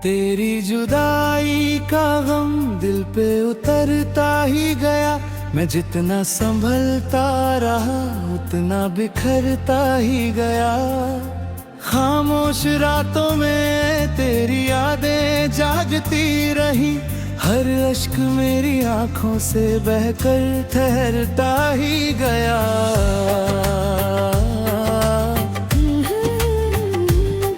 तेरी जुदाई का गम दिल पे उतरता ही गया। मैं जितना संभलता रहा उतना बिखरता ही गया। खामोश रातों में तेरी यादें जागती रही। हर अश्क मेरी आंखों से बहकर ठहरता ही गया।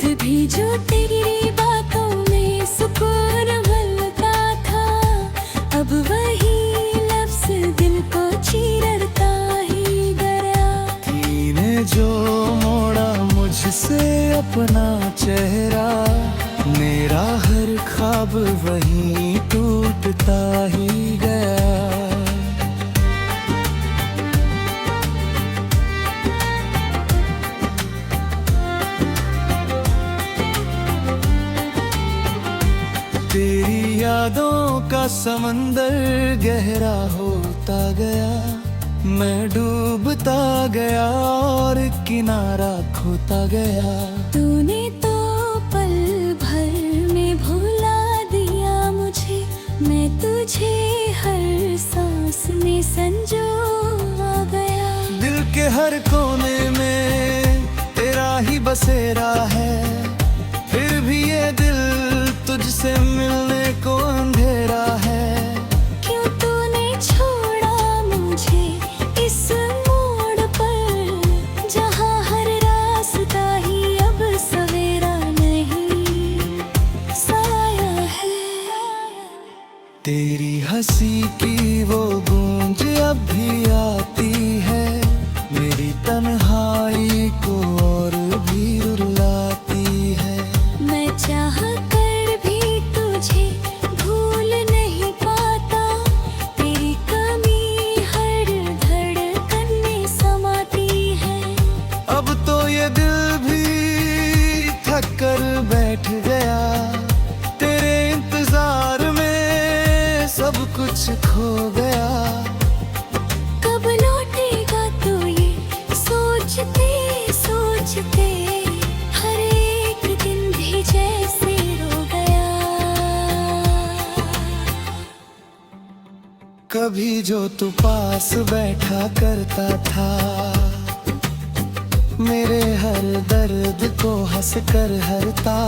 कभी जो तेरी बातों में सुकून मिलता था, अब वही लफ्ज़ दिल को चीरता ही गया। तूने जो मोड़ा मुझसे अपना चेहरा, मेरा हर ख्वाब वहीं टूटता ही गया। तेरी यादों का समंदर गहरा होता गया। मैं डूबता गया और किनारा खोता गया। तूने तो पल भर में भुला दिया मुझे, मैं तुझे हर सांस में संजो आ गया। दिल के हर कोने में तेरा ही बसेरा है, फिर भी ये दिल तुझसे मिलने को अंधेरा है। क्यों तूने छोड़ा मुझे इस मोड़ पर, जहाँ हर रास्ता ही अब सवेरा नहीं साया है। तेरी हंसी की वो गूंज अब भी आती है, मेरी तन्हाई को और भी रुलाती है। मैं चाह कर भी तुझे भूल नहीं पाता, तेरी कमी हर धड़कन में समाती है। अब तो ये दिल भी थक कर बैठ गया, तेरे इंतजार में सब कुछ खो गया। कब लौटेगा तू ये सोचते सोचते, हर एक दिन भी जैसे रो गया। कभी जो तू पास बैठा करता था, मेरे हर दर्द को हंस कर हरता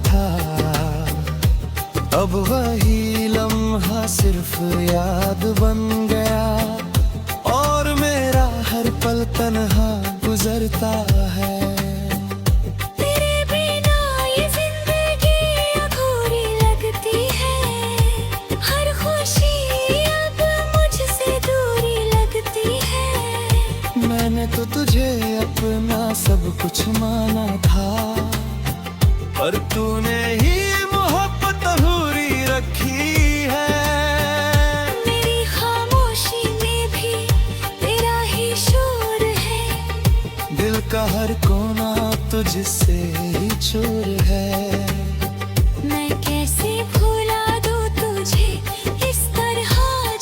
था। अब वही लम्हा सिर्फ याद बन गया, और मेरा हर पल तन्हा गुजरता है। तेरे बिना ये जिंदगी अधूरी लगती है, हर खुशी अब मुझसे दूरी लगती है। मैंने तो तुझे अपना सब कुछ माना था, पर तूने ही मोहब्बत अधूरी रखी है। मेरी खामोशी में भी तेरा ही शोर है, दिल का हर कोना तुझसे ही चूर है। मैं कैसे भुला दूं तुझे इस तरह,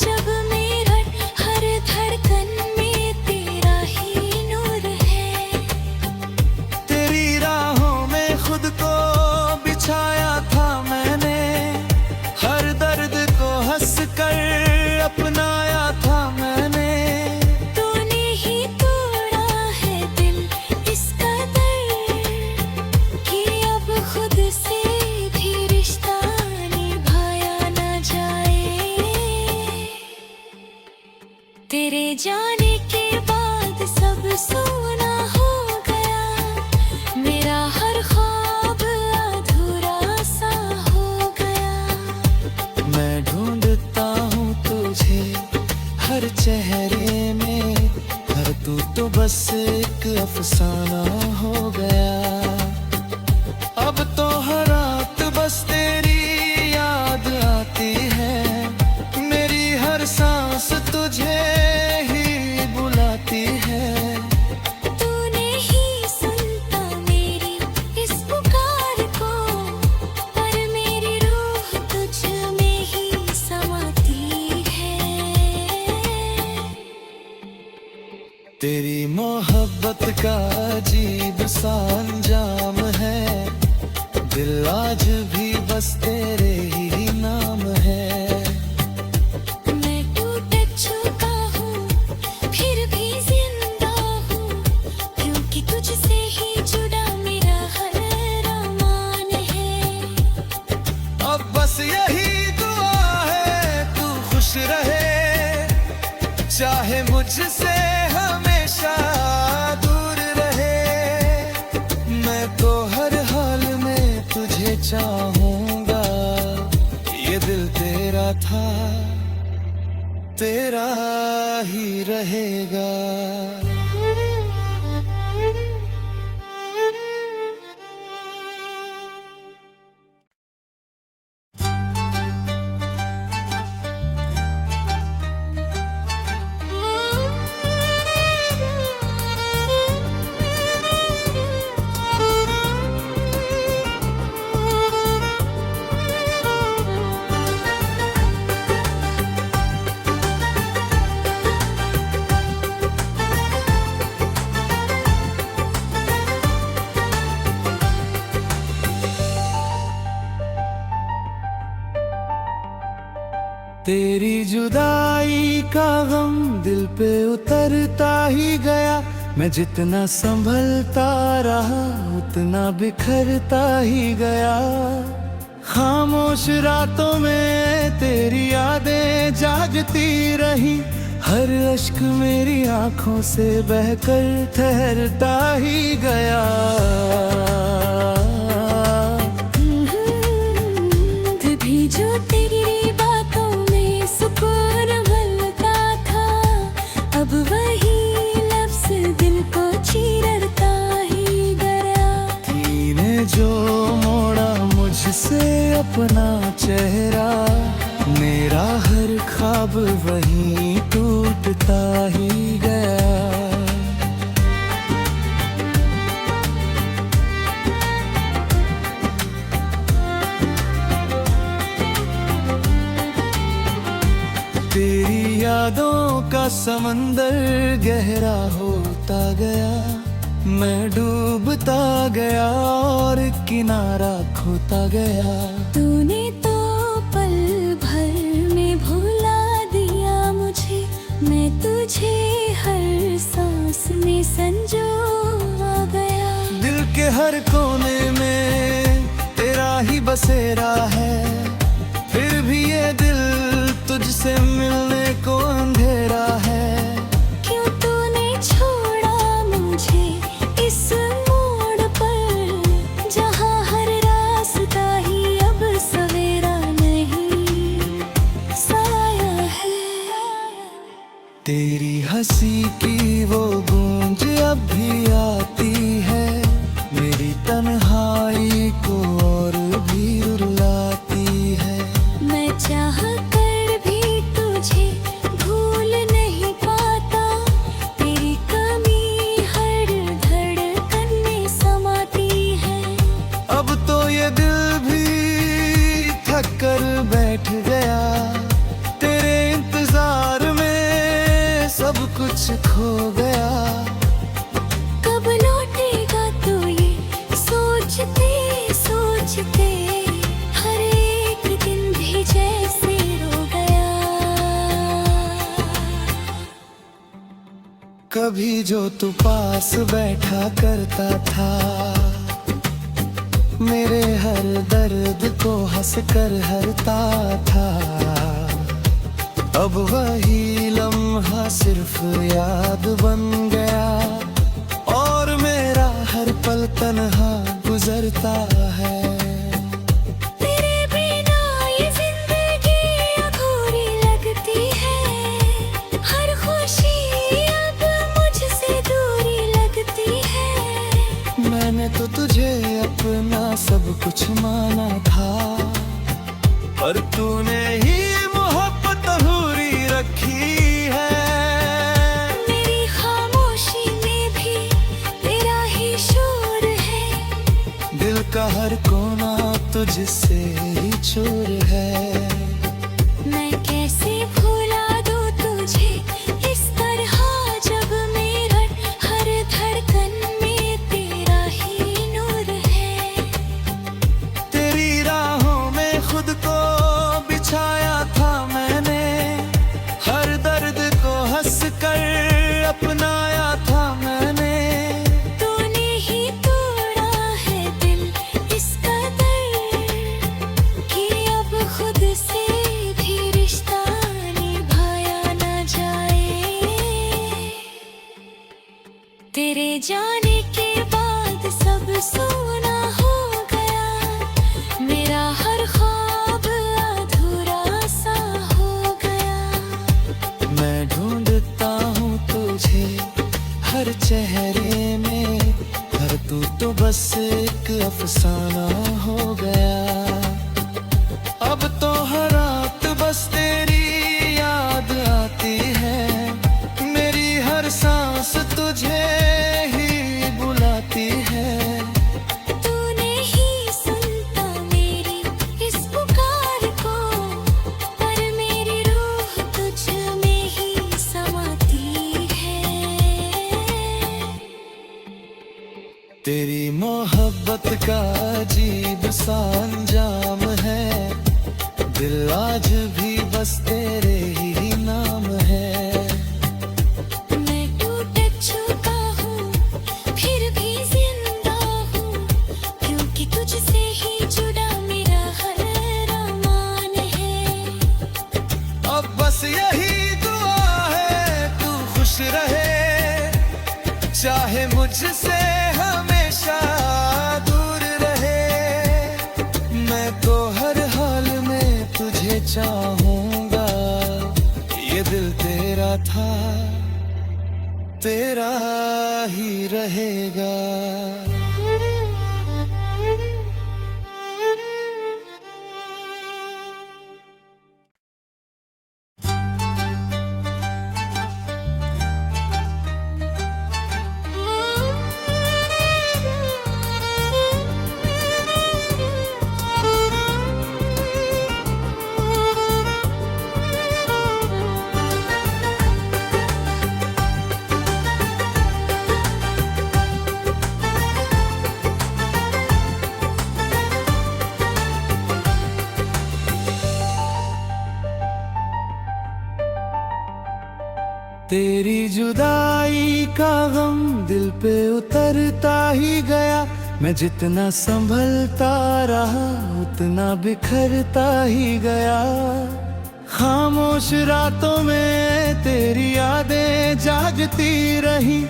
जब मेरा हर धड़कन में तेरा ही नूर है। तेरी राहों में खुद को बिछाया था मैंने, हर दर्द को हंस कर अपनाया था मैंने। तूने ही तोड़ा है दिल इस कदर, कि अब खुद से भी रिश्ता निभाया ना जाए। तेरे जाने के बाद सब सोना हो गया, मेरा हर ख्वाब अधूरा सा हो गया। मैं ढूंढता हूँ तुझे हर चेहरे में, पर तू तो बस एक अफसाना हो गया। अब तो हर रात बस तेरी याद आती है, मेरी हर सांस तुझे ही बुलाती है। तूने ही सुनता मेरी इस पुकार को, पर मेरी रूह तुझ में ही समाती है। तेरी मोहब्बत का अजीब सा अंजाम है, दिल आज भी बस मुझसे हमेशा दूर रहे। मैं तो हर हाल में तुझे चाहूंगा, ये दिल तेरा था, तेरा ही रहेगा। तेरी जुदाई का गम दिल पे उतरता ही गया। मैं जितना संभलता रहा उतना बिखरता ही गया। खामोश रातों में तेरी यादें जागती रही। हर अश्क मेरी आंखों से बहकर ठहरता ही गया। तभी जो तेरी बातों में सुकून मिलता था, अब वही लफ्ज़ दिल को चीरता ही गया। तूने जो मोड़ा मुझसे अपना चेहरा, मेरा हर ख्वाब वहीं टूटता ही गया। तेरी यादों का समंदर गहरा होता गया। मैं डूबता गया और किनारा खोता गया। तूने तो पल भर में भुला दिया मुझे। मैं तुझे हर सांस में संजोआ गया। दिल के हर कोने में तेरा ही बसेरा है। फिर भी ये दिल तुझसे मिलने को अंधेरा है। क्यों तूने छोड़ा मुझे इस मोड़ पर, जहाँ हर रास्ता ही अब सवेरा नहीं साया है। तेरी हंसी की वो गूंज अब भी आती है। मेरी तन्हाई को और भी रुलाती है। मैं चाह कर भी तुझे भूल नहीं पाता। तेरी कमी हर धड़कन में समाती है। अब तो ये दिल भी थक कर बैठ गया। तेरे इंतजार में सब कुछ खो गया। कब लौटेगा तू ये सोचते सोचते, हर एक दिन भी जैसे रो गया। कभी जो तू पास बैठा करता था, मेरे हर दर्द को हंस कर हरता था। अब वही लम्हा सिर्फ याद बन गया और मेरा हर पल तन्हा गुजरता है। तेरे बिना ये जिंदगी अधूरी लगती है। हर खुशी अब मुझसे दूरी लगती है। मैंने तो तुझे अपना सब कुछ माना था, पर तूने ही मोहब्बत अधूरी रखी है। मेरी खामोशी में भी तेरा ही शोर है। दिल का हर कोना तुझसे ही चूर है। मैं कैसे भुला दूं तुझे इस तरह, जब मेरा हर धड़कन में तेरा ही नूर है। तेरी राहों में खुद को बिछाया था मैंने। हर दर्द को हंस कर अपनाया था मैंने। तूने ही तोड़ा है दिल इस कदर कि अब खुद से बस एक अफसाना हो गया। अब तो हर रात बस तेरी याद आती है, मेरी हर सांस तुझे ही बुलाती है। तू नहीं सुनता मेरी इस पुकार को, पर मेरी रूह तुझ में ही समाती है। तेरी मोहब्बत का अजीब सा अंजाम है, दिल आज भी बस तेरे ही नाम है। मैं टूट चुका हूँ फिर भी जिंदा हूँ, क्योंकि तुझसे ही जुड़ा मेरा हर अरमान है। अब बस यही दुआ है तू खुश रहे, चाहे मुझसे हमेशा दूर रहे। मैं तो हर हाल में तुझे चाहूंगा, ये दिल तेरा था तेरा ही रहेगा। तेरी जुदाई का गम दिल पे उतरता ही गया, मैं जितना संभलता रहा उतना बिखरता ही गया। खामोश रातों में तेरी यादें जागती रही,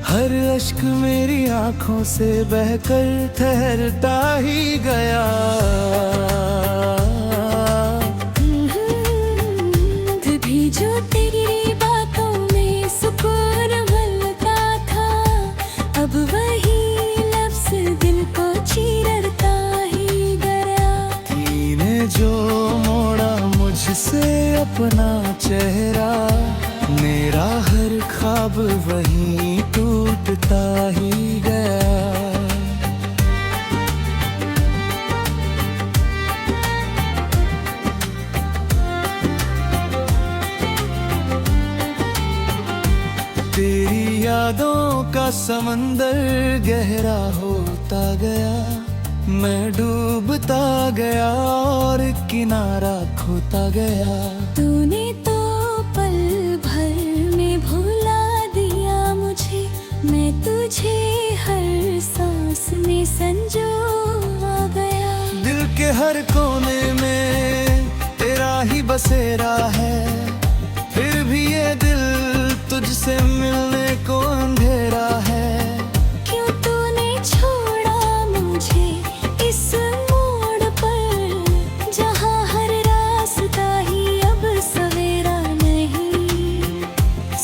हर अश्क मेरी आंखों से बहकर ठहरता ही गया। भी जो तेरी बातों में सुकून मिलता था, अब वही लफ्ज़ दिल को चीरता ही गया। तूने जो मोड़ा मुझसे अपना चेहरा, मेरा हर ख्वाब वहीं टूटता ही गया। तेरी यादों का समंदर गहरा होता गया, मैं डूबता गया और किनारा खोता गया। तूने तो पल भर में भुला दिया मुझे, मैं तुझे हर सांस में संजो आ गया। दिल के हर कोने में तेरा ही बसेरा है, फिर भी ये दिल तुझसे मिलने को अंधेरा है। क्यों तूने छोड़ा मुझे इस मोड़ पर, जहाँ हर रास्ता ही अब सवेरा नहीं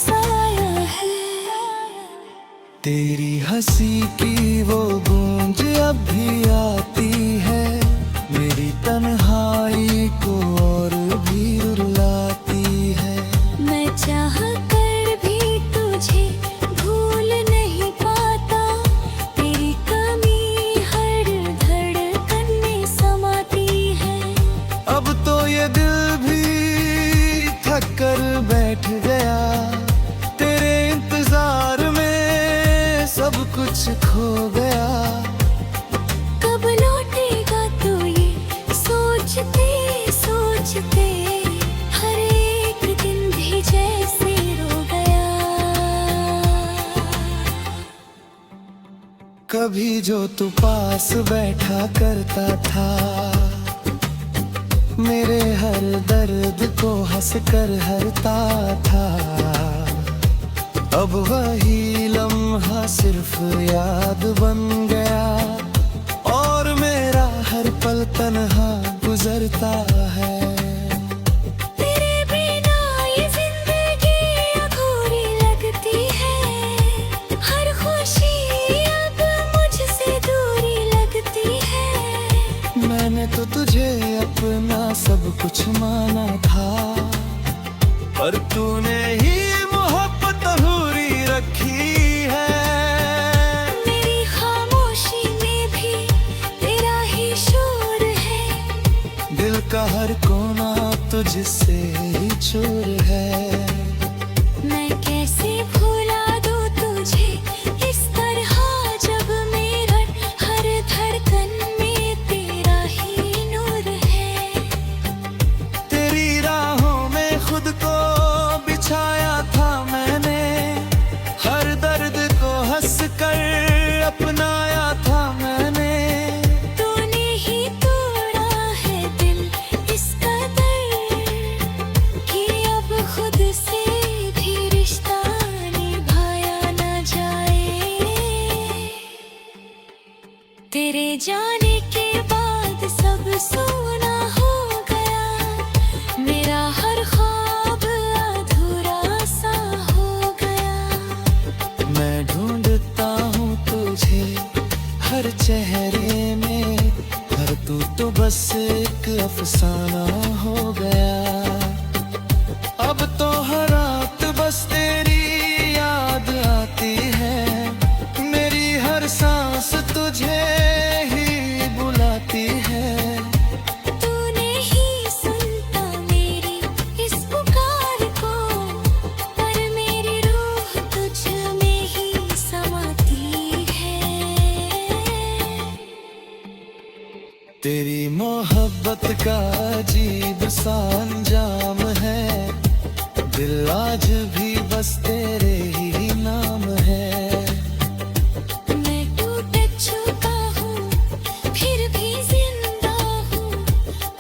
साया है। तेरी हंसी की वो गूंज अब भी आती है, मेरी तन्हाई को और भी रुलाती है। मैं चाह कर भी तुझे भूल नहीं पाता, तेरी कमी हर धड़कन में समाती है। अब तो ये दिल भी थक कर बैठ गया, तेरे इंतजार में सब कुछ खो गया। कब लौटेगा तू ये सोचते सोचते, हर एक दिन भी जैसे रो गया। कभी जो तू पास बैठा करता था, मेरे हर दर्द को हंस कर हरता था। अब वही लम्हा सिर्फ याद बन गया, और मेरा हर पल तन्हा गुजरता है। तेरे बिना ये जिंदगी अधूरी लगती है, हर खुशी अब मुझसे दूर मैंने तो तुझे अपना सब कुछ माना था, पर तूने ही मोहब्बत अधूरी रखी है। मेरी खामोशी में भी तेरा ही शोर है, दिल का हर कोना तुझसे ही चूर है। मैं कैसे भुला दूं तुझे इस तरह, जब मेरा हर धड़कन में तेरा ही नूर है। तेरी राहों में खुद को बिछाया था मैंने, हर दर्द को हंस कर अपनाया था मैंने। तूने ही तोड़ा है दिल इस कदर कि अब खुद से भी रिश्ता निभाया ना जाए। तेरे जाने के बाद सब सोना हो गया, मेरा हर ख्वाब अधूरा सा हो गया। मैं ढूंढता हूँ तुझे हर चेहरे में, पर तू तो बस एक अफसाना हो गया। अब तो हर रात बस तेरी याद आती है, मेरी हर सांस तुझे ही बुलाती है। तूने ही सुनता मेरी इस पुकार को, पर मेरी रूह तुझ में ही समाती है। तेरी मोहब्बत का अजीब सा अंजाम है, दिल आज भी बस तेरे ही नाम है। मैं टूट चुका हूँ फिर भी जिंदा हूँ,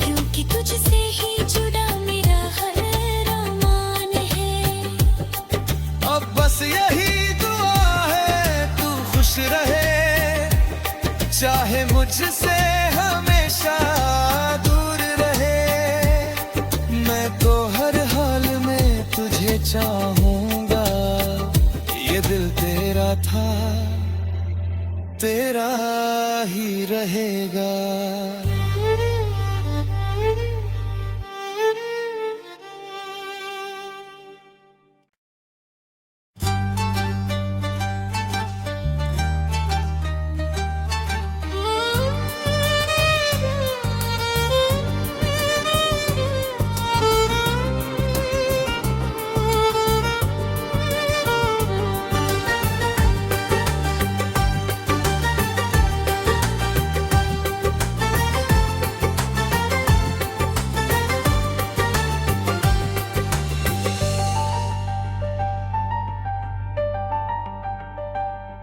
क्योंकि तुझसे ही जुड़ा मेरा हर अरमान है। अब बस यही दुआ है तू खुश रहे, चाहे मुझसे हमेशा दूर रहे। मैं तो हर हाल में तुझे चाहूंगा, ये दिल तेरा था तेरा ही रहेगा।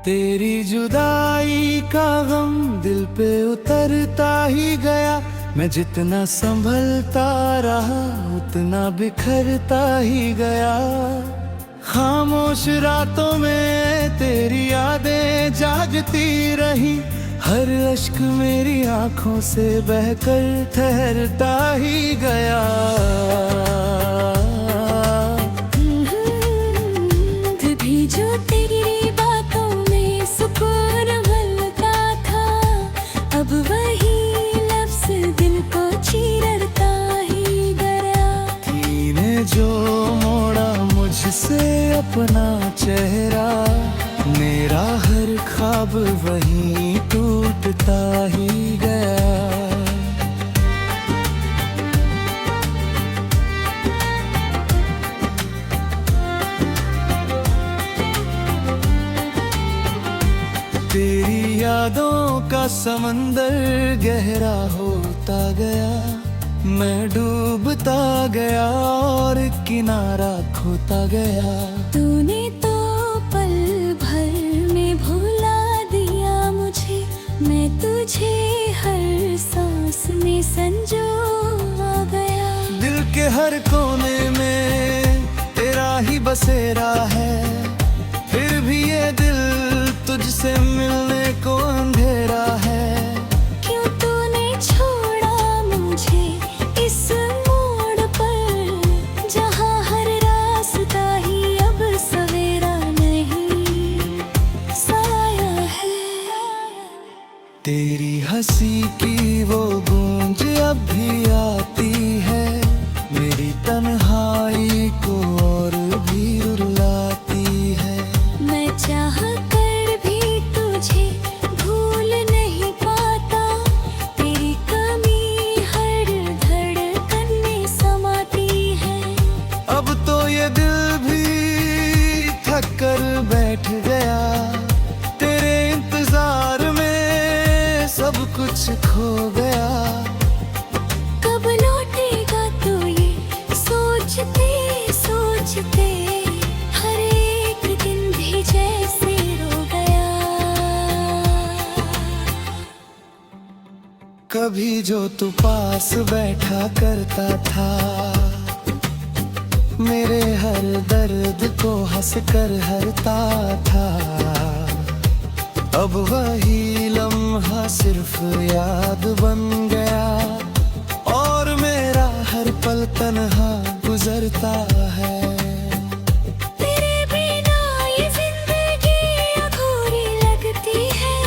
तेरी जुदाई का गम दिल पे उतरता ही गया, मैं जितना संभलता रहा उतना बिखरता ही गया। खामोश रातों में तेरी यादें जागती रही, हर अश्क मेरी आंखों से बहकर ठहरता ही गया। भी जो तेरी बातों में सुकून मिलता था, अब वही लफ्ज़ दिल को चीरता ही गया। तूने जो मोड़ा मुझसे अपना चेहरा, मेरा हर ख्वाब वहीं टूटता ही गया। तेरी यादों का समंदर गहरा होता गया, मैं डूबता गया और किनारा खोता गया। तूने तो पल भर में भुला दिया मुझे, मैं तुझे हर सांस में संजो आ गया। दिल के हर कोने में तेरा ही बसेरा है, फिर भी ये दिल तुझसे मिलने को अंधेरा है। क्यों तूने छोड़ा मुझे इस मोड़ पर, जहाँ हर रास्ता ही अब सवेरा नहीं साया है। तेरी हंसी की वो बूंद जब भी आती है मेरी तन्हाई को और भी रुलाती है। मैं चाह कर भी तुझे भूल नहीं पाता, तेरी कमी हर धड़कन में समाती है। अब तो ये दिल भी थक कर बैठ गया, तेरे इंतजार में सब कुछ खो गया। कब लौटेगा तो ये सोचते सोचते हर एक दिन भी जैसे रो गया। कभी जो तू पास बैठा करता था, मेरे हर दर्द को हंस कर हरता था। अब वही लम्हा सिर्फ याद बन गया और मेरा हर पल तन्हा गुजरता है। तेरे बिना ये जिंदगी अधूरी लगती है,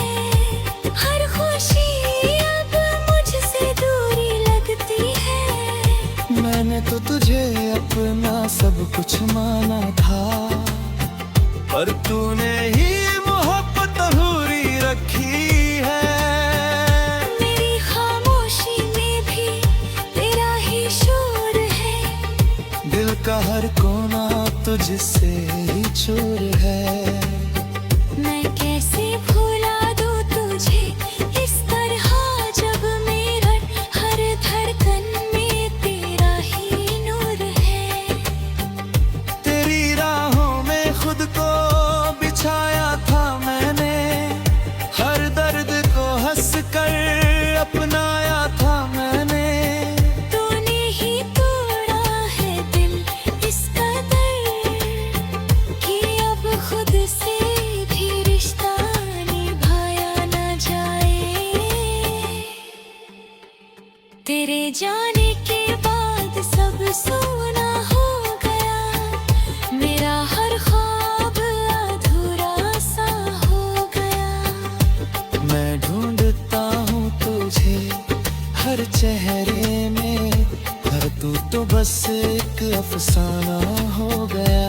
हर खुशी अब मुझसे दूरी लगती है। मैंने तो तुझे अपना सब कुछ माना था, पर तूने ही मोहब्बत अधूरी रखी है। मेरी खामोशी में भी तेरा ही शोर है, दिल का हर कोना तुझसे ही चूर है। मैं कैसे भुला दूं तुझे इस तरह, जब मेरा हर धड़कन में तेरा ही नूर है। तेरी राहों में खुद को बिछाया था मैंने, हर दर्द को हंस कर अपनाया था मैंने। तूने ही तोड़ा है दिल इस कदर कि अब खुद से भी रिश्ता निभाया ना जाए। तेरे जाने के बाद सब सोना हो गया, मेरा हर ख्वाब अधूरा सा हो गया। मैं ढूंढता हूँ तुझे हर चेहरे में, पर तू तो बस एक अफसाना हो गया।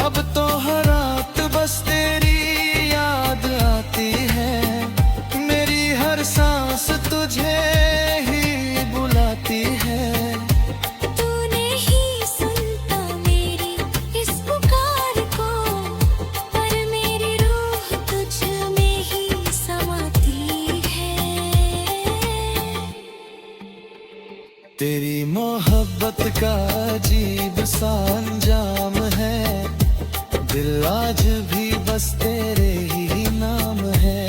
अब तो हर रात बस तेरी याद आती है, मेरी हर सांस तुझे ही बुलाती है। तूने ही सुनता मेरी इस पुकार को, पर मेरी रूह तुझ में ही समाती है। तेरी मोहब्बत का अजीब सा अंजाम है, दिल आज भी बस तेरे ही नाम है।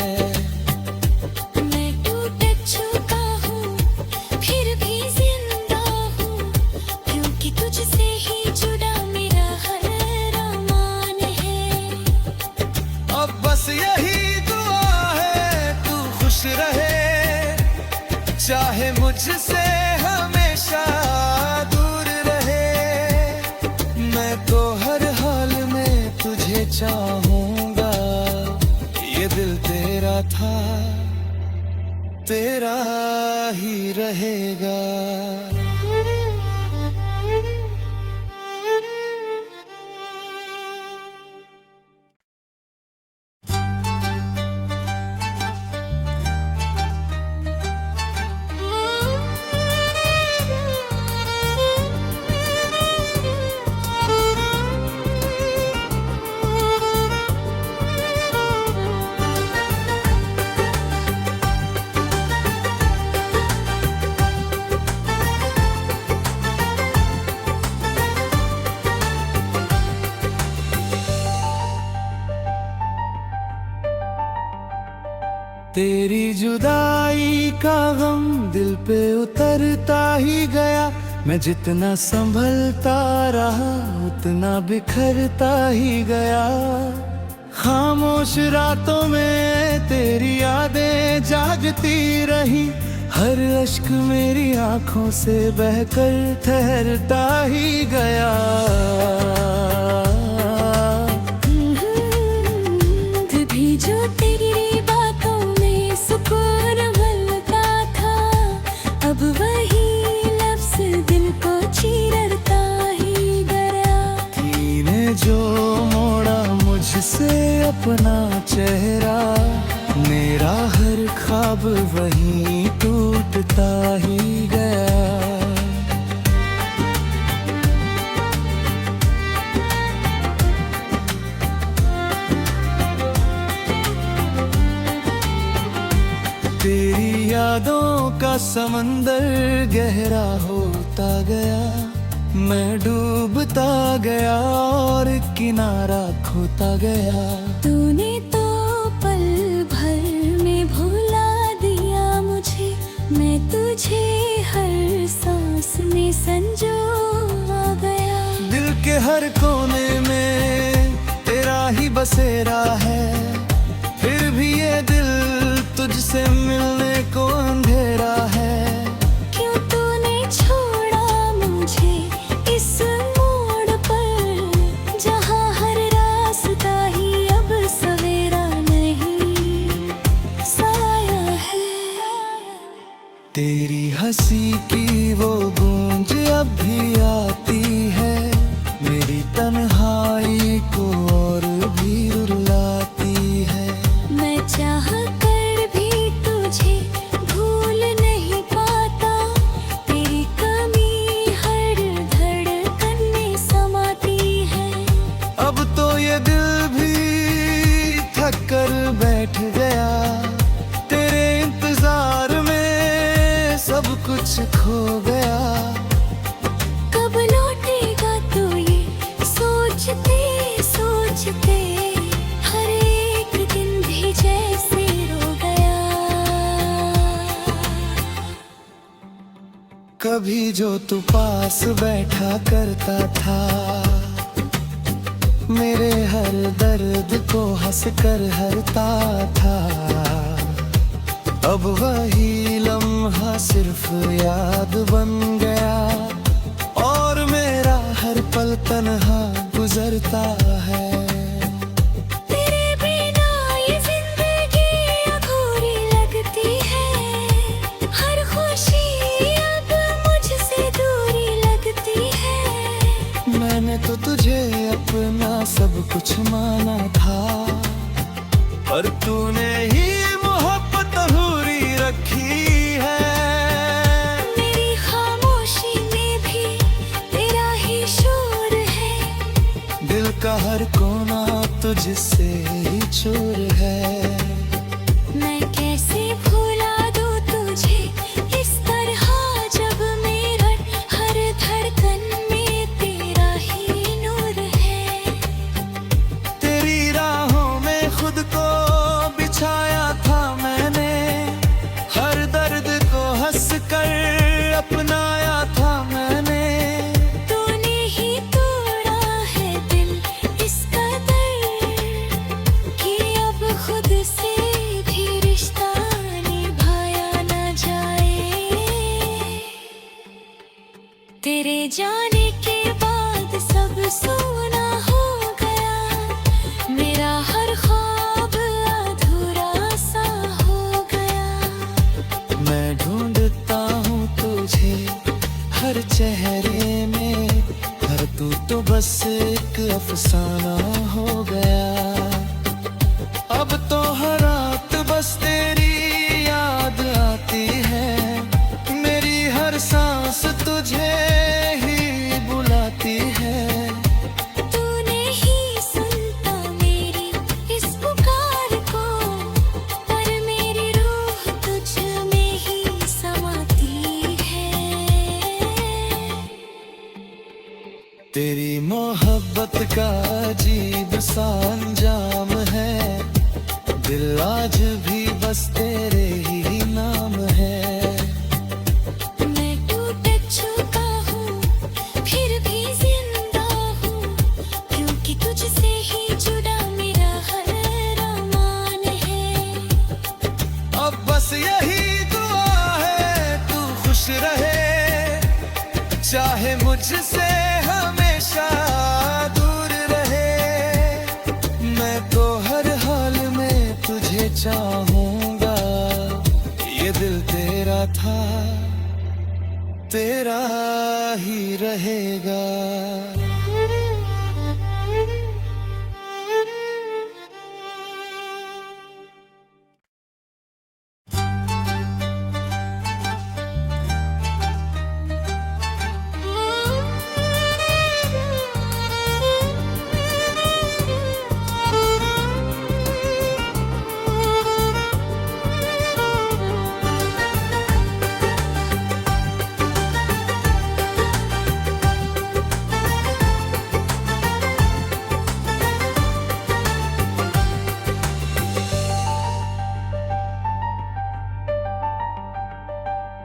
मैं टूट चुका हूँ फिर भी जिंदा हूँ, क्योंकि तुझसे ही जुड़ा मेरा हर अरमान है। अब बस यही दुआ है तू खुश रहे, चाहे मुझसे हमेशा दूर रहे। मैं तो हर हाल में तुझे चाहूंगा, ये दिल तेरा था तेरा ही रहेगा। तेरी जुदाई का गम दिल पे उतरता ही गया, मैं जितना संभलता रहा उतना बिखरता ही गया। खामोश रातों में तेरी यादें जागती रही, हर अश्क मेरी आंखों से बहकर ठहरता ही गया। भी जो तेरी बातों में सुकून मिलता था, ख्वाब वहीं टूटता ही गया। तेरी यादों का समंदर गहरा होता गया, मैं डूबता गया और किनारा खोता गया। तूने तो पल भर में भुला दिया मुझे, मैं तुझे हर सांस में संजो आ गया। दिल के हर कोने में तेरा ही बसेरा है, फिर भी ये दिल तुझसे मिलने को अंधेरा है। क्यों तूने छोड़ा मुझे इस मोड़ पर, जहाँ हर रास्ता ही अब सवेरा नहीं साया है। तेरी हंसी की वो गूंज अब भी आती है, मेरी तन्हाई को और भी रुलाती है। मैं चाह कर भी तुझे भूल नहीं पाता, तेरी कमी हर धड़कन में समाती है। अब तो ये दिल भी थक कर बैठ गया, तेरे इंतजार में सब कुछ खो गया। कब लौटेगा तू ये सोचते सोचते, हर एक दिन भी जैसे रो गया। कभी जो तू पास बैठा करता था, मेरे हर दर्द को हंस कर हरता था। अब वही लम्हा सिर्फ याद बन गया, और मेरा हर पल तन्हा गुजरता है। तेरे बिना ये जिंदगी अधूरी लगती है, हर खुशी अब मुझसे दूरी लगती है। मैंने तो तुझे अपना सब कुछ माना था, पर तूने ही मोहब्बत अधूरी रखी है। मेरी खामोशी में भी तेरा ही शोर है, दिल का हर कोना तुझसे ही चूर है। मैं कैसे भुला दूं तुझे इस तरह, जब मेरा हर धड़कन में तेरा ही नूर है। तेरी राहों में खुद को बिछाया था मैंने, हर दर्द को हंस कर अपनाया था मैंने। तूने ही तोड़ा है दिल इस कदर, कि अब खुद से भी रिश्ता निभाया न जाए। तेरे जाने के बाद सब सोना हो गया, मेरा हर ख्वाब अधूरा सा हो गया। मैं ढूंढता हूँ तुझे हर चेहरे में, हर तू तो बस एक अफसाना हो गया। अब तो हर रात बस तेरी याद आती है, मेरी हर सांस तुझे ही बुलाती है। तूने ही सुनता मेरी इस पुकार को, पर मेरी रूह तुझ में ही समाती है। तेरी मोहब्बत का अजीब सा अंजाम है, दिल आज भी बस तेरे ही नाम है। मैं टूट चुका हूँ फिर भी जिंदा हूँ, क्योंकि तुझसे ही जुड़ा मेरा हर अरमान है। अब बस यही दुआ है तू खुश रहे, चाहे मुझसे हमेशा दूर रहे। मैं तो हर हाल में तुझे चाहूंगा, ये दिल तेरा था तेरा ही रहेगा।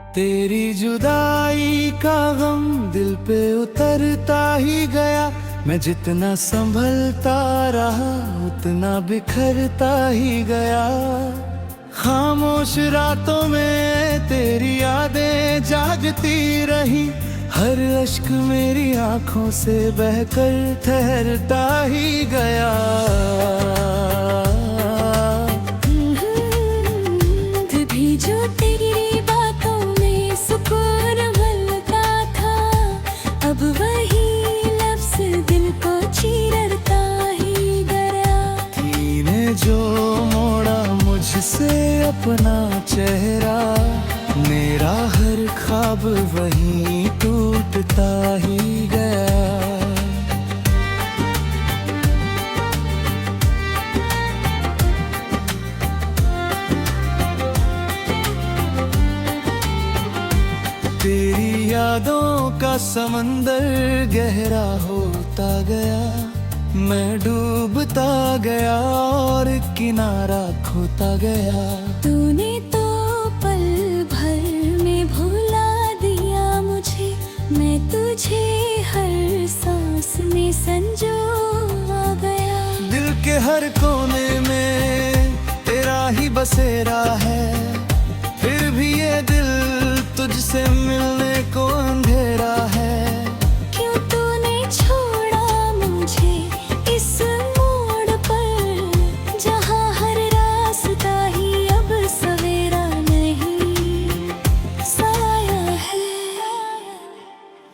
तेरी जुदाई का गम दिल पे उतरता ही गया, मैं जितना संभलता रहा उतना बिखरता ही गया। खामोश रातों में तेरी यादें जागती रही, हर अश्क मेरी आंखों से बहकर ठहरता ही गया। भी जो तेरी बातों में सुकून मिलता था, अब वही लफ्ज़ दिल को चीरता ही गया। तूने जो मोड़ा मुझसे अपना चेहरा, मेरा हर ख्वाब वहीं टूटता ही गया। तेरी यादों का समंदर गहरा होता गया, मैं डूबता गया और किनारा खोता गया। तूने तो पल भर में भुला दिया मुझे, मैं तुझे हर सांस में संजो आ गया। दिल के हर कोने में तेरा ही बसेरा है, फिर भी ये दिल तुझसे मिलने को अंधेरा है। क्यों तूने छोड़ा मुझे इस मोड़ पर, जहाँ हर रास्ता ही अब सवेरा नहीं साया है।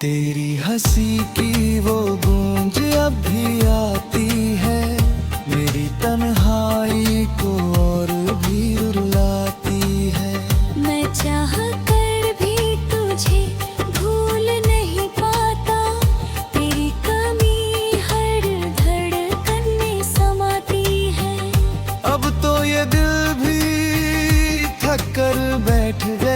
तेरी हंसी की वो गूंज अब भी आती है, मेरी तन्हाई को और भी रुलाती है। मैं चाह कर भी तुझे भूल नहीं पाता, तेरी कमी हर धड़कन में समाती है। अब तो ये दिल भी थक कर बैठ गया,